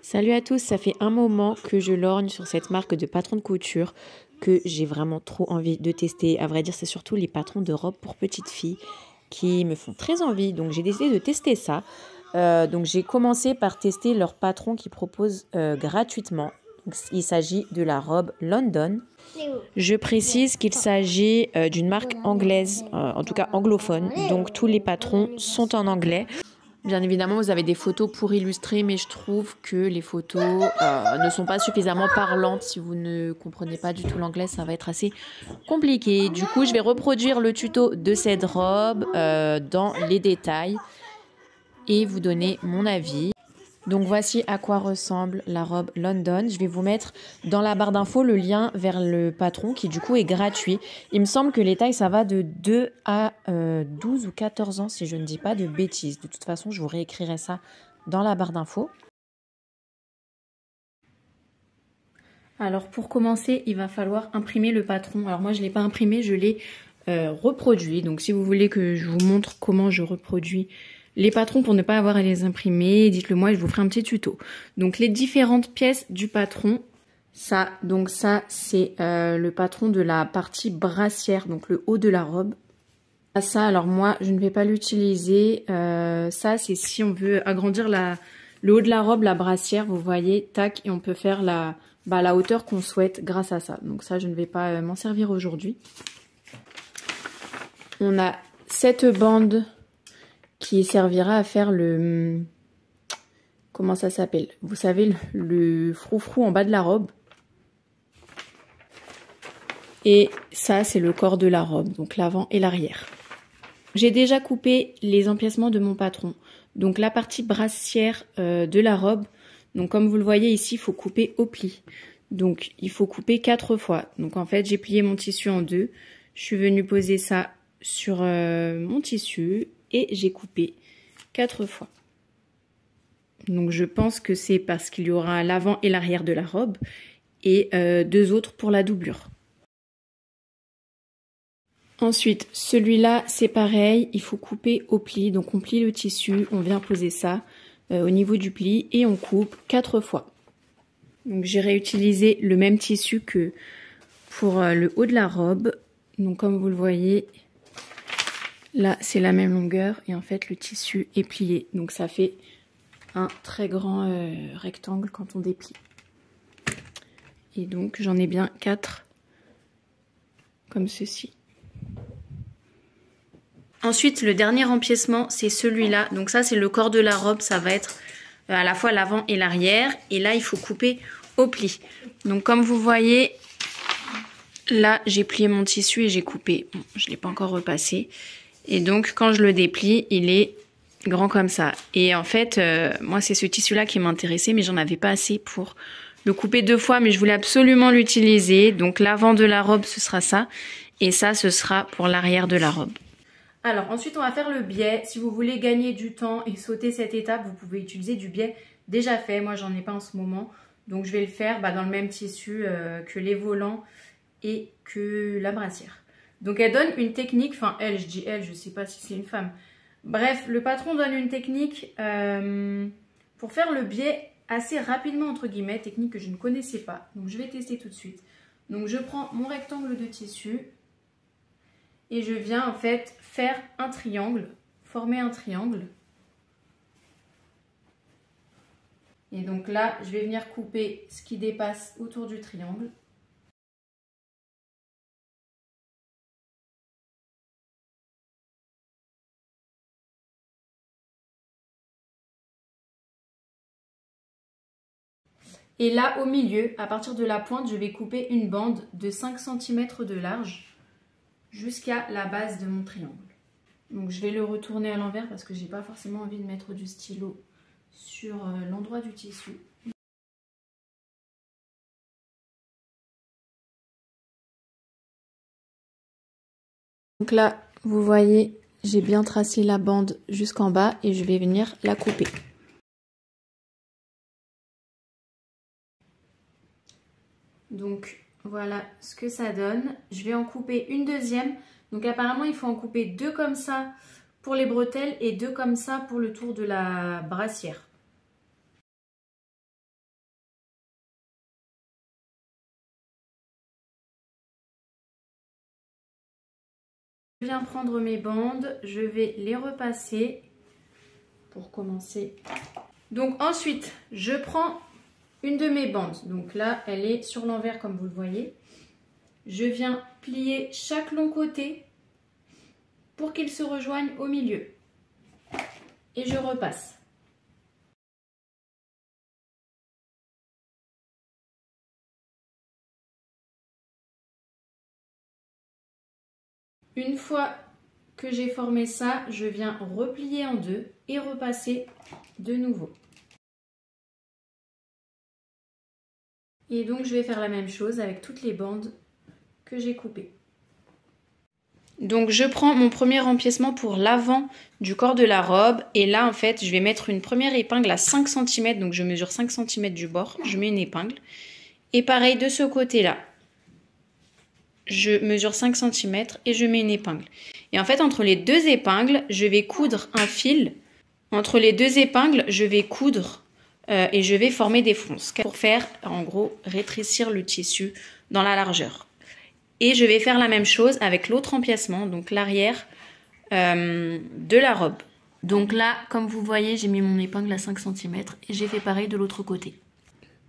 Salut à tous, ça fait un moment que je lorgne sur cette marque de patrons de couture que j'ai vraiment trop envie de tester. À vrai dire, c'est surtout les patrons de robes pour petites filles qui me font très envie. Donc j'ai décidé de tester ça. Donc j'ai commencé par tester leur patron qui propose gratuitement. Donc, il s'agit de la robe London. Je précise qu'il s'agit d'une marque anglaise, en tout cas anglophone. Donc tous les patrons sont en anglais. Bien évidemment, vous avez des photos pour illustrer, mais je trouve que les photos ne sont pas suffisamment parlantes. Si vous ne comprenez pas du tout l'anglais, ça va être assez compliqué. Du coup, je vais reproduire le tuto de cette robe dans les détails et vous donner mon avis. Donc voici à quoi ressemble la robe London. Je vais vous mettre dans la barre d'infos le lien vers le patron qui du coup est gratuit. Il me semble que les tailles ça va de 2 à 12 ou 14 ans si je ne dis pas de bêtises. De toute façon je vous réécrirai ça dans la barre d'infos. Alors pour commencer il va falloir imprimer le patron. Alors moi je ne l'ai pas imprimé, je l'ai reproduit. Donc si vous voulez que je vous montre comment je reproduis les patrons pour ne pas avoir à les imprimer, dites-le moi et je vous ferai un petit tuto. Donc les différentes pièces du patron, ça c'est le patron de la partie brassière, donc le haut de la robe. Ça, alors moi je ne vais pas l'utiliser, ça c'est si on veut agrandir le haut de la robe, la brassière, vous voyez, tac, et on peut faire la hauteur qu'on souhaite grâce à ça. Donc ça je ne vais pas m'en servir aujourd'hui. On a cette bande qui servira à faire le... Comment ça s'appelle? Vous savez, le froufrou en bas de la robe. Et ça, c'est le corps de la robe, donc l'avant et l'arrière. J'ai déjà coupé les empiècements de mon patron. Donc la partie brassière de la robe, donc comme vous le voyez ici, il faut couper au pli. Donc il faut couper 4 fois. Donc en fait, j'ai plié mon tissu en deux. Je suis venue poser ça sur mon tissu et j'ai coupé 4 fois. Donc je pense que c'est parce qu'il y aura l'avant et l'arrière de la robe et 2 autres pour la doublure. Ensuite, celui-là, c'est pareil, il faut couper au pli. Donc on plie le tissu, on vient poser ça au niveau du pli et on coupe 4 fois. Donc j'ai réutilisé le même tissu que pour le haut de la robe. Donc comme vous le voyez, là c'est la même longueur et en fait le tissu est plié. Donc ça fait un très grand rectangle quand on déplie. Et donc j'en ai bien 4 comme ceci. Ensuite le dernier empiècement c'est celui-là. Donc ça c'est le corps de la robe, ça va être à la fois l'avant et l'arrière. Et là il faut couper au pli. Donc comme vous voyez, là j'ai plié mon tissu et j'ai coupé. Bon, je ne l'ai pas encore repassé. Et donc quand je le déplie, il est grand comme ça. Et en fait, moi c'est ce tissu là qui m'intéressait, mais j'en avais pas assez pour le couper 2 fois, mais je voulais absolument l'utiliser. Donc l'avant de la robe ce sera ça, et ça ce sera pour l'arrière de la robe. Alors ensuite on va faire le biais. Si vous voulez gagner du temps et sauter cette étape, vous pouvez utiliser du biais déjà fait. Moi j'en ai pas en ce moment, donc je vais le faire dans le même tissu que les volants et que la brassière. Donc elle donne une technique, enfin elle, je dis elle, je sais pas si c'est une femme. Bref, le patron donne une technique pour faire le biais assez rapidement, entre guillemets, technique que je ne connaissais pas. Donc je vais tester tout de suite. Donc je prends mon rectangle de tissu et je viens en fait faire un triangle, former un triangle. Et donc là, je vais venir couper ce qui dépasse autour du triangle. Et là, au milieu, à partir de la pointe, je vais couper une bande de 5 cm de large jusqu'à la base de mon triangle. Donc je vais le retourner à l'envers parce que j'ai pas forcément envie de mettre du stylo sur l'endroit du tissu. Donc là, vous voyez, j'ai bien tracé la bande jusqu'en bas et je vais venir la couper. Donc voilà ce que ça donne. Je vais en couper une deuxième. Donc apparemment il faut en couper 2 comme ça pour les bretelles et 2 comme ça pour le tour de la brassière. Je viens prendre mes bandes, je vais les repasser pour commencer. Donc ensuite, je prends une de mes bandes. Donc là, elle est sur l'envers comme vous le voyez. Je viens plier chaque long côté pour qu'il se rejoigne au milieu. Et je repasse. Une fois que j'ai formé ça, je viens replier en deux et repasser de nouveau. Et donc je vais faire la même chose avec toutes les bandes que j'ai coupées. Donc je prends mon premier empiècement pour l'avant du corps de la robe. Et là en fait je vais mettre une première épingle à 5 cm. Donc je mesure 5 cm du bord, je mets une épingle. Et pareil de ce côté-là. Je mesure 5 cm et je mets une épingle. Et en fait entre les deux épingles, je vais coudre un fil. Entre les deux épingles, je vais coudre et je vais former des fronces pour faire en gros rétrécir le tissu dans la largeur. Et je vais faire la même chose avec l'autre empiècement, donc l'arrière de la robe. Donc là, comme vous voyez, j'ai mis mon épingle à 5 cm et j'ai fait pareil de l'autre côté.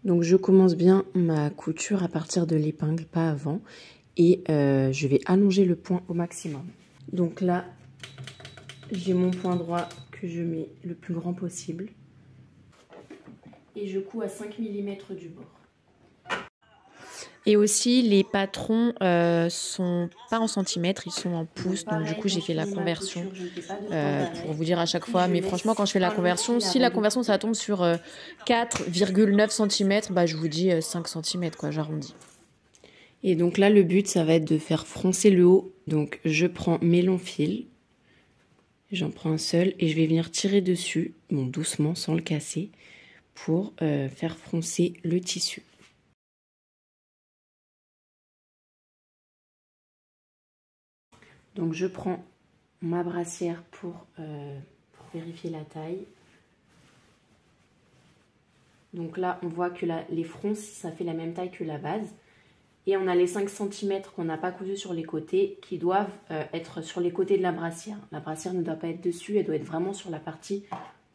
Donc je commence bien ma couture à partir de l'épingle, pas avant. Et je vais allonger le point au maximum. Donc là, j'ai mon point droit que je mets le plus grand possible. Et je couds à 5 mm du bord. Et aussi, les patrons sont pas en centimètres, ils sont en pouces. Donc du coup, j'ai fait la conversion pour vous dire à chaque fois. Mais franchement, quand je fais la conversion, si la conversion, ça tombe sur 4,9 cm, bah, je vous dis 5 cm, quoi, j'arrondis. Et donc là, le but, ça va être de faire froncer le haut. Donc je prends mes longs fils. J'en prends un seul et je vais venir tirer dessus, bon, doucement, sans le casser, pour faire froncer le tissu. Donc je prends ma brassière pour vérifier la taille. Donc là, on voit que les fronces, ça fait la même taille que la base. Et on a les 5 cm qu'on n'a pas cousu sur les côtés qui doivent être sur les côtés de la brassière. La brassière ne doit pas être dessus, elle doit être vraiment sur la partie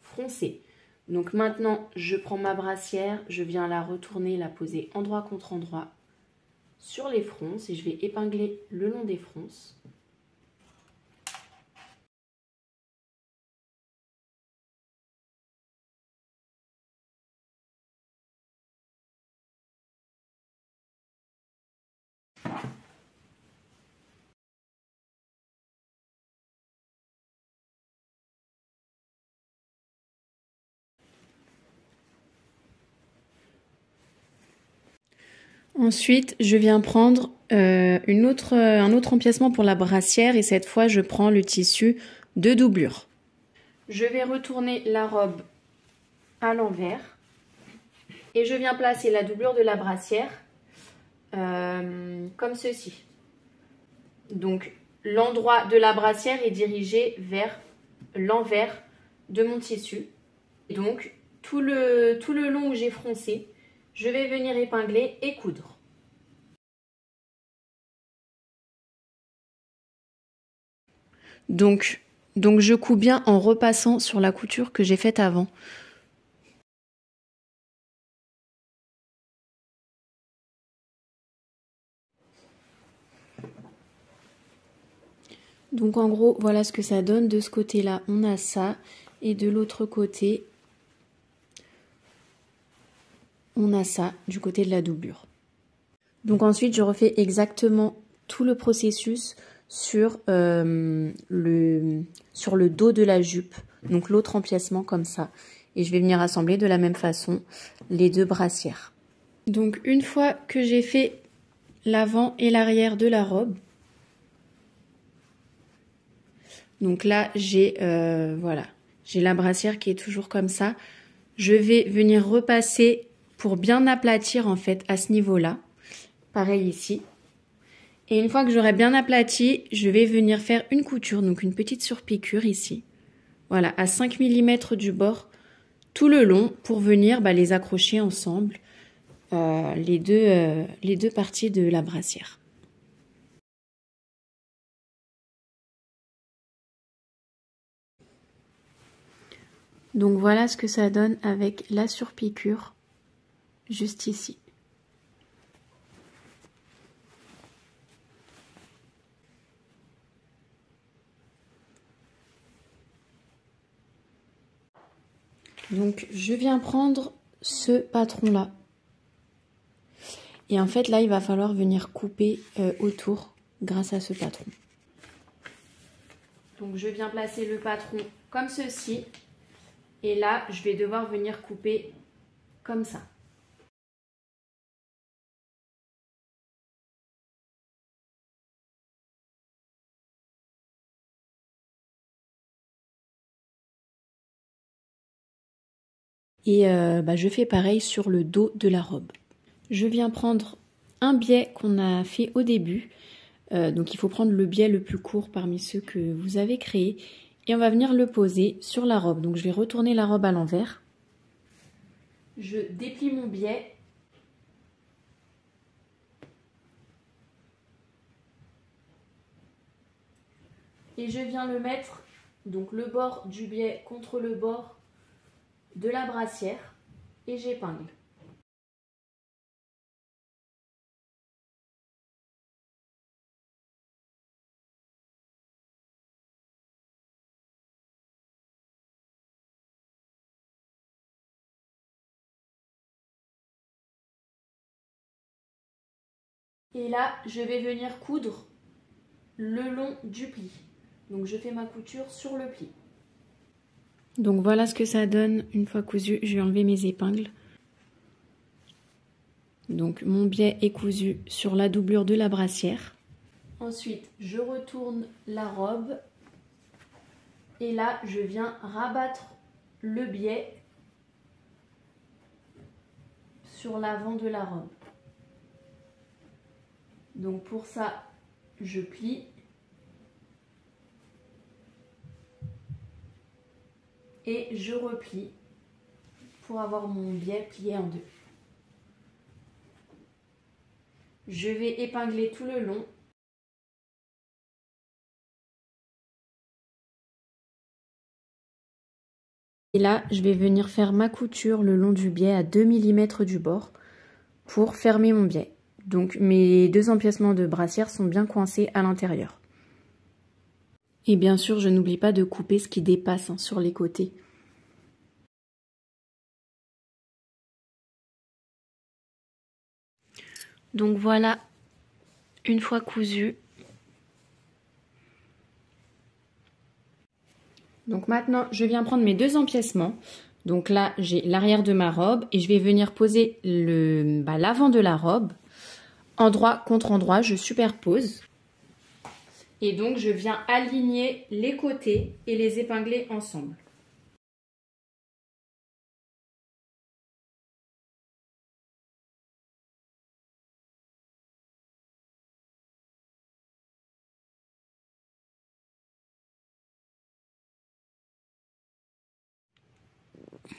froncée. Donc maintenant, je prends ma brassière, je viens la retourner, la poser endroit contre endroit sur les fronces et je vais épingler le long des fronces. Ensuite, je viens prendre un autre empiècement pour la brassière et cette fois, je prends le tissu de doublure. Je vais retourner la robe à l'envers et je viens placer la doublure de la brassière comme ceci. Donc, l'endroit de la brassière est dirigé vers l'envers de mon tissu. Et donc, tout le long où j'ai froncé, je vais venir épingler et coudre. Donc je couds bien en repassant sur la couture que j'ai faite avant. Donc en gros, voilà ce que ça donne. De ce côté-là, on a ça. Et de l'autre côté, on a ça du côté de la doublure. Donc ensuite, je refais exactement tout le processus sur le dos de la jupe. Donc l'autre empiècement comme ça. Et je vais venir assembler de la même façon les deux brassières. Donc une fois que j'ai fait l'avant et l'arrière de la robe, donc là j'ai voilà, j'ai la brassière qui est toujours comme ça. Je vais venir repasser pour bien aplatir en fait à ce niveau-là. Pareil ici. Et une fois que j'aurai bien aplati, je vais venir faire une couture, donc une petite surpiqûre ici. Voilà, à 5 mm du bord, tout le long, pour venir les accrocher ensemble, les deux parties de la brassière. Donc voilà ce que ça donne avec la surpiqûre juste ici. Donc je viens prendre ce patron là. Et en fait là il va falloir venir couper autour grâce à ce patron. Donc je viens placer le patron comme ceci. Et là je vais devoir venir couper comme ça. Et je fais pareil sur le dos de la robe. Je viens prendre un biais qu'on a fait au début. Donc il faut prendre le biais le plus court parmi ceux que vous avez créés. Et on va venir le poser sur la robe. Donc je vais retourner la robe à l'envers. Je déplie mon biais. Et je viens le mettre, donc le bord du biais contre le bord de la brassière et j'épingle. Et là, je vais venir coudre le long du pli. Donc je fais ma couture sur le pli. Donc voilà ce que ça donne une fois cousu. Je vais enlever mes épingles. Donc mon biais est cousu sur la doublure de la brassière. Ensuite, je retourne la robe. Et là, je viens rabattre le biais sur l'avant de la robe. Donc pour ça, je plie. Et je replie pour avoir mon biais plié en deux. Je vais épingler tout le long. Et là, je vais venir faire ma couture le long du biais à 2 mm du bord pour fermer mon biais. Donc mes deux empiècements de brassière sont bien coincés à l'intérieur. Et bien sûr, je n'oublie pas de couper ce qui dépasse sur les côtés. Donc voilà, une fois cousu. Donc maintenant, je viens prendre mes deux empiècements. Donc là, j'ai l'arrière de ma robe et je vais venir poser l'avant de la robe. Endroit contre endroit, je superpose. Et donc, je viens aligner les côtés et les épingler ensemble.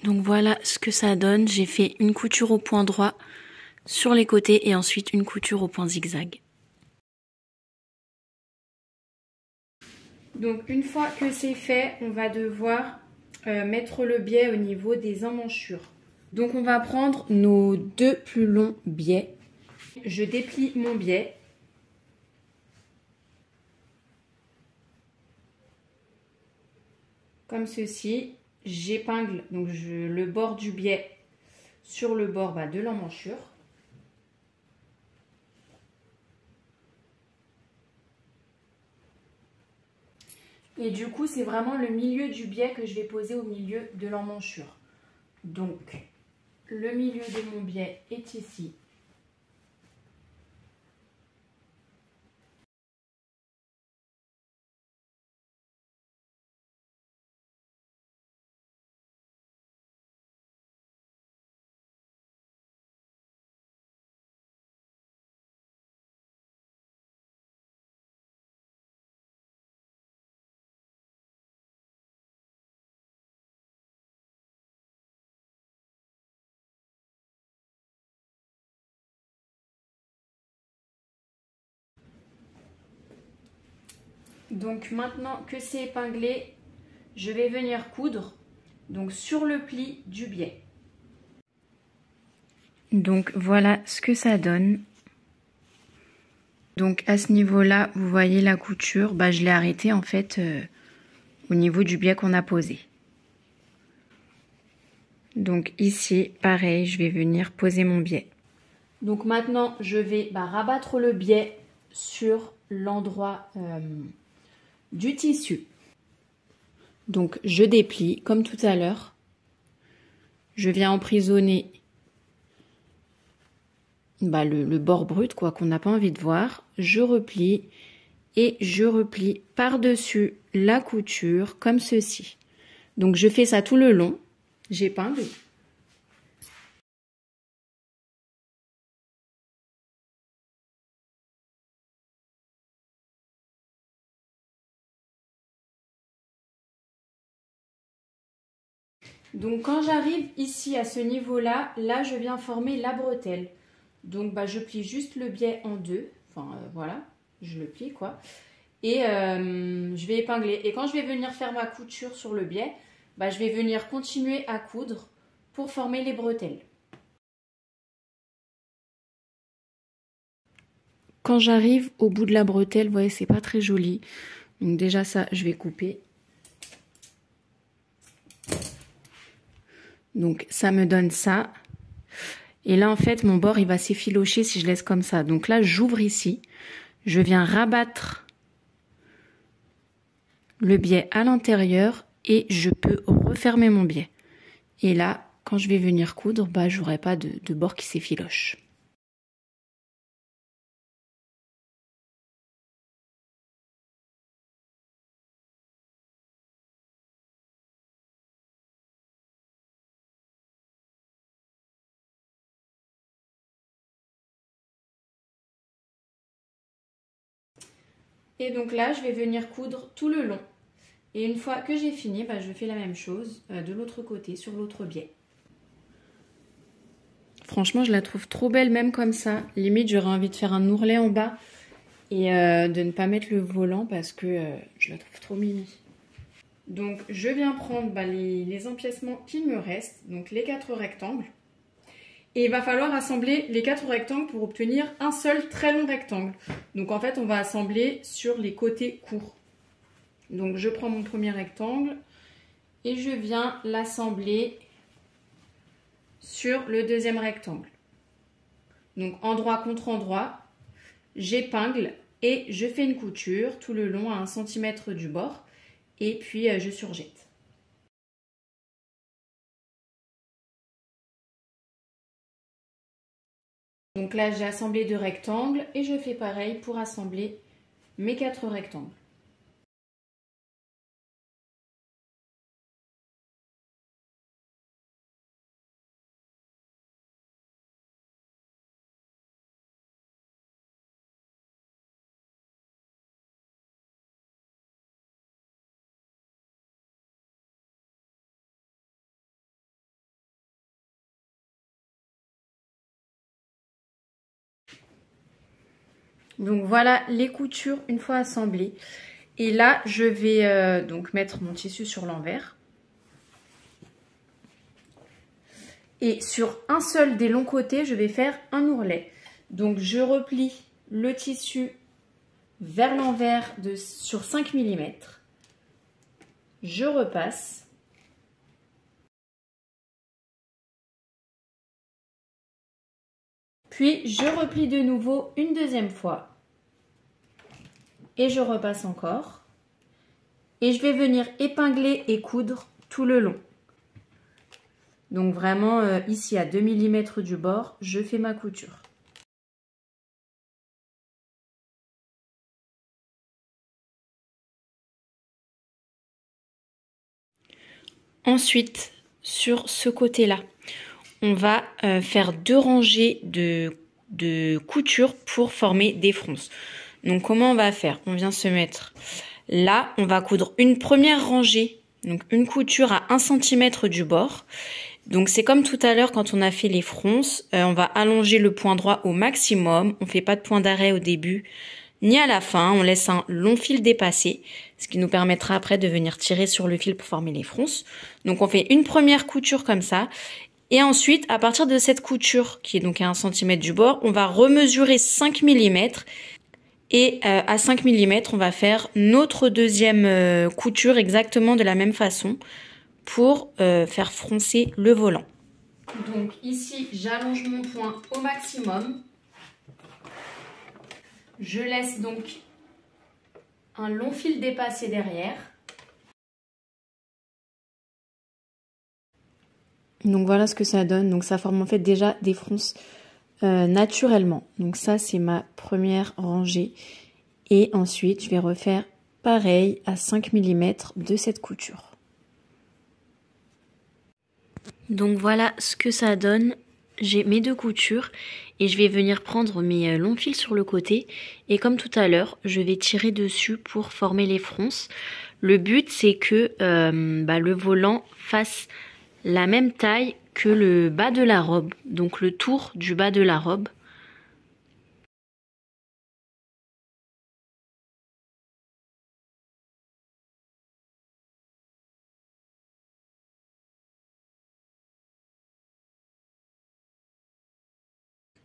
Donc voilà ce que ça donne. J'ai fait une couture au point droit sur les côtés et ensuite une couture au point zigzag. Donc une fois que c'est fait, on va devoir mettre le biais au niveau des emmanchures. Donc on va prendre nos deux plus longs biais. Je déplie mon biais. Comme ceci. J'épingle donc le bord du biais sur le bord de l'emmanchure. Et du coup, c'est vraiment le milieu du biais que je vais poser au milieu de l'emmanchure. Donc, le milieu de mon biais est ici. Donc maintenant que c'est épinglé, je vais venir coudre donc sur le pli du biais. Donc voilà ce que ça donne. Donc à ce niveau-là, vous voyez la couture, bah, je l'ai arrêtée en fait au niveau du biais qu'on a posé. Donc ici, pareil, je vais venir poser mon biais. Donc maintenant, je vais rabattre le biais sur l'endroit du tissu. Donc je déplie comme tout à l'heure. Je viens emprisonner le bord brut quoi qu'on n'a pas envie de voir. Je replie et je replie par-dessus la couture comme ceci. Donc je fais ça tout le long. J'épingle. Donc quand j'arrive ici à ce niveau-là, là je viens former la bretelle. Donc je plie juste le biais en deux, voilà, je le plie quoi. Et je vais épingler. Et quand je vais venir faire ma couture sur le biais, je vais venir continuer à coudre pour former les bretelles. Quand j'arrive au bout de la bretelle, vous voyez, c'est pas très joli. Donc déjà ça, je vais couper. Donc ça me donne ça. Et là en fait mon bord il va s'effilocher si je laisse comme ça. Donc là j'ouvre ici. Je viens rabattre le biais à l'intérieur et je peux refermer mon biais. Et là quand je vais venir coudre, j'aurai pas de bord qui s'effiloche. Et donc là, je vais venir coudre tout le long. Et une fois que j'ai fini, je fais la même chose de l'autre côté, sur l'autre biais. Franchement, je la trouve trop belle, même comme ça. Limite, j'aurais envie de faire un ourlet en bas et de ne pas mettre le volant parce que je la trouve trop mimi. Donc, je viens prendre les empiècements qu'il me reste, donc les 4 rectangles. Et il va falloir assembler les 4 rectangles pour obtenir un seul très long rectangle. Donc en fait, on va assembler sur les côtés courts. Donc je prends mon premier rectangle et je viens l'assembler sur le deuxième rectangle. Donc endroit contre endroit, j'épingle et je fais une couture tout le long à 1 cm du bord. Et puis je surjette. Donc là, j'ai assemblé 2 rectangles et je fais pareil pour assembler mes 4 rectangles. Donc voilà les coutures une fois assemblées. Et là, je vais donc mettre mon tissu sur l'envers. Et sur un seul des longs côtés, je vais faire un ourlet. Donc je replie le tissu vers l'envers sur 5 mm. Je repasse. Puis je replie de nouveau une deuxième fois. Et je repasse encore. Et je vais venir épingler et coudre tout le long. Donc vraiment ici à 2 mm du bord, je fais ma couture. Ensuite, sur ce côté-là, on va faire 2 rangées de couture pour former des fronces. Donc comment on va faire? On vient se mettre là, on va coudre une première rangée, donc une couture à 1 cm du bord. Donc c'est comme tout à l'heure quand on a fait les fronces, on va allonger le point droit au maximum, on fait pas de point d'arrêt au début ni à la fin. On laisse un long fil dépassé, ce qui nous permettra après de venir tirer sur le fil pour former les fronces. Donc on fait une première couture comme ça. Et ensuite, à partir de cette couture, qui est donc à 1 cm du bord, on va remesurer 5 mm. Et à 5 mm, on va faire notre deuxième couture exactement de la même façon pour faire froncer le volant. Donc ici, j'allonge mon point au maximum. Je laisse donc un long fil dépassé derrière. Donc voilà ce que ça donne. Donc ça forme en fait déjà des fronces naturellement. Donc ça c'est ma première rangée. Et ensuite je vais refaire pareil à 5 mm de cette couture. Donc voilà ce que ça donne. J'ai mes deux coutures et je vais venir prendre mes longs fils sur le côté. Et comme tout à l'heure, je vais tirer dessus pour former les fronces. Le but c'est que le volant fasse la même taille que le bas de la robe, donc le tour du bas de la robe.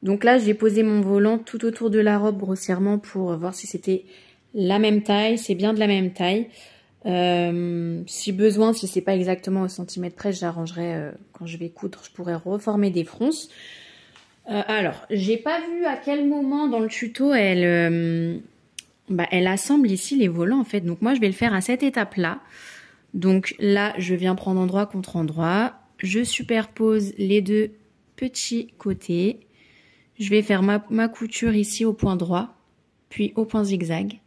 Donc là, j'ai posé mon volant tout autour de la robe grossièrement pour voir si c'était la même taille, c'est bien de la même taille. Si besoin, si c'est pas exactement au centimètre près, j'arrangerai quand je vais coudre, je pourrais reformer des fronces. Alors, j'ai pas vu à quel moment dans le tuto elle assemble ici les volants en fait. Donc moi, je vais le faire à cette étape-là. Donc là, je viens prendre endroit contre endroit. Je superpose les deux petits côtés. Je vais faire ma couture ici au point droit, puis au point zigzag.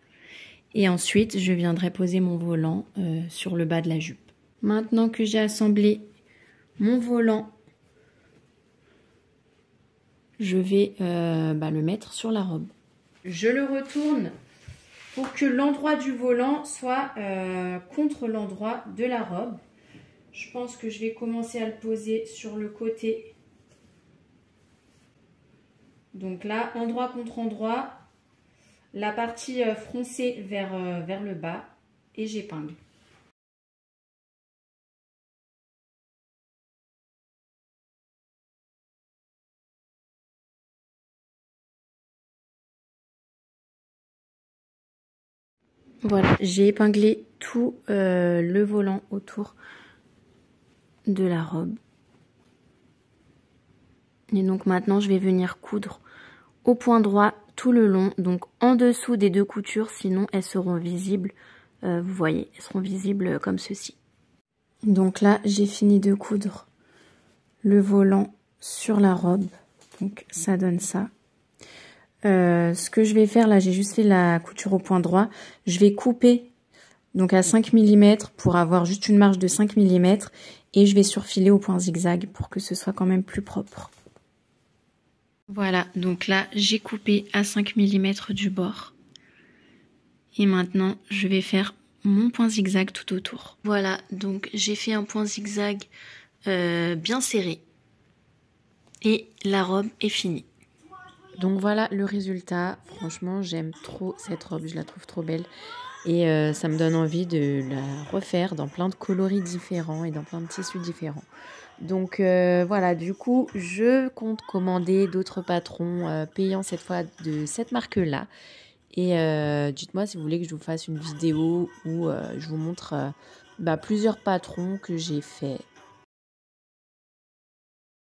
Et ensuite, je viendrai poser mon volant sur le bas de la jupe. Maintenant que j'ai assemblé mon volant, je vais le mettre sur la robe. Je le retourne pour que l'endroit du volant soit contre l'endroit de la robe. Je pense que je vais commencer à le poser sur le côté. Donc là, endroit contre endroit. La partie froncée vers le bas et j'épingle. Voilà, j'ai épinglé tout le volant autour de la robe. Et donc maintenant, je vais venir coudre au point droit tout le long, donc en dessous des deux coutures, sinon elles seront visibles, vous voyez, elles seront visibles comme ceci. Donc là, j'ai fini de coudre le volant sur la robe, donc ça donne ça. Ce que je vais faire, là j'ai juste fait la couture au point droit, je vais couper donc à 5 mm pour avoir juste une marge de 5 mm et je vais surfiler au point zigzag pour que ce soit quand même plus propre. Voilà, donc là, j'ai coupé à 5 mm du bord. Et maintenant, je vais faire mon point zigzag tout autour. Voilà, donc j'ai fait un point zigzag bien serré. Et la robe est finie. Donc voilà le résultat. Franchement, j'aime trop cette robe, je la trouve trop belle. Et ça me donne envie de la refaire dans plein de coloris différents et dans plein de tissus différents. Donc voilà, du coup, je compte commander d'autres patrons payants cette fois de cette marque-là. Et dites-moi si vous voulez que je vous fasse une vidéo où je vous montre plusieurs patrons que j'ai fait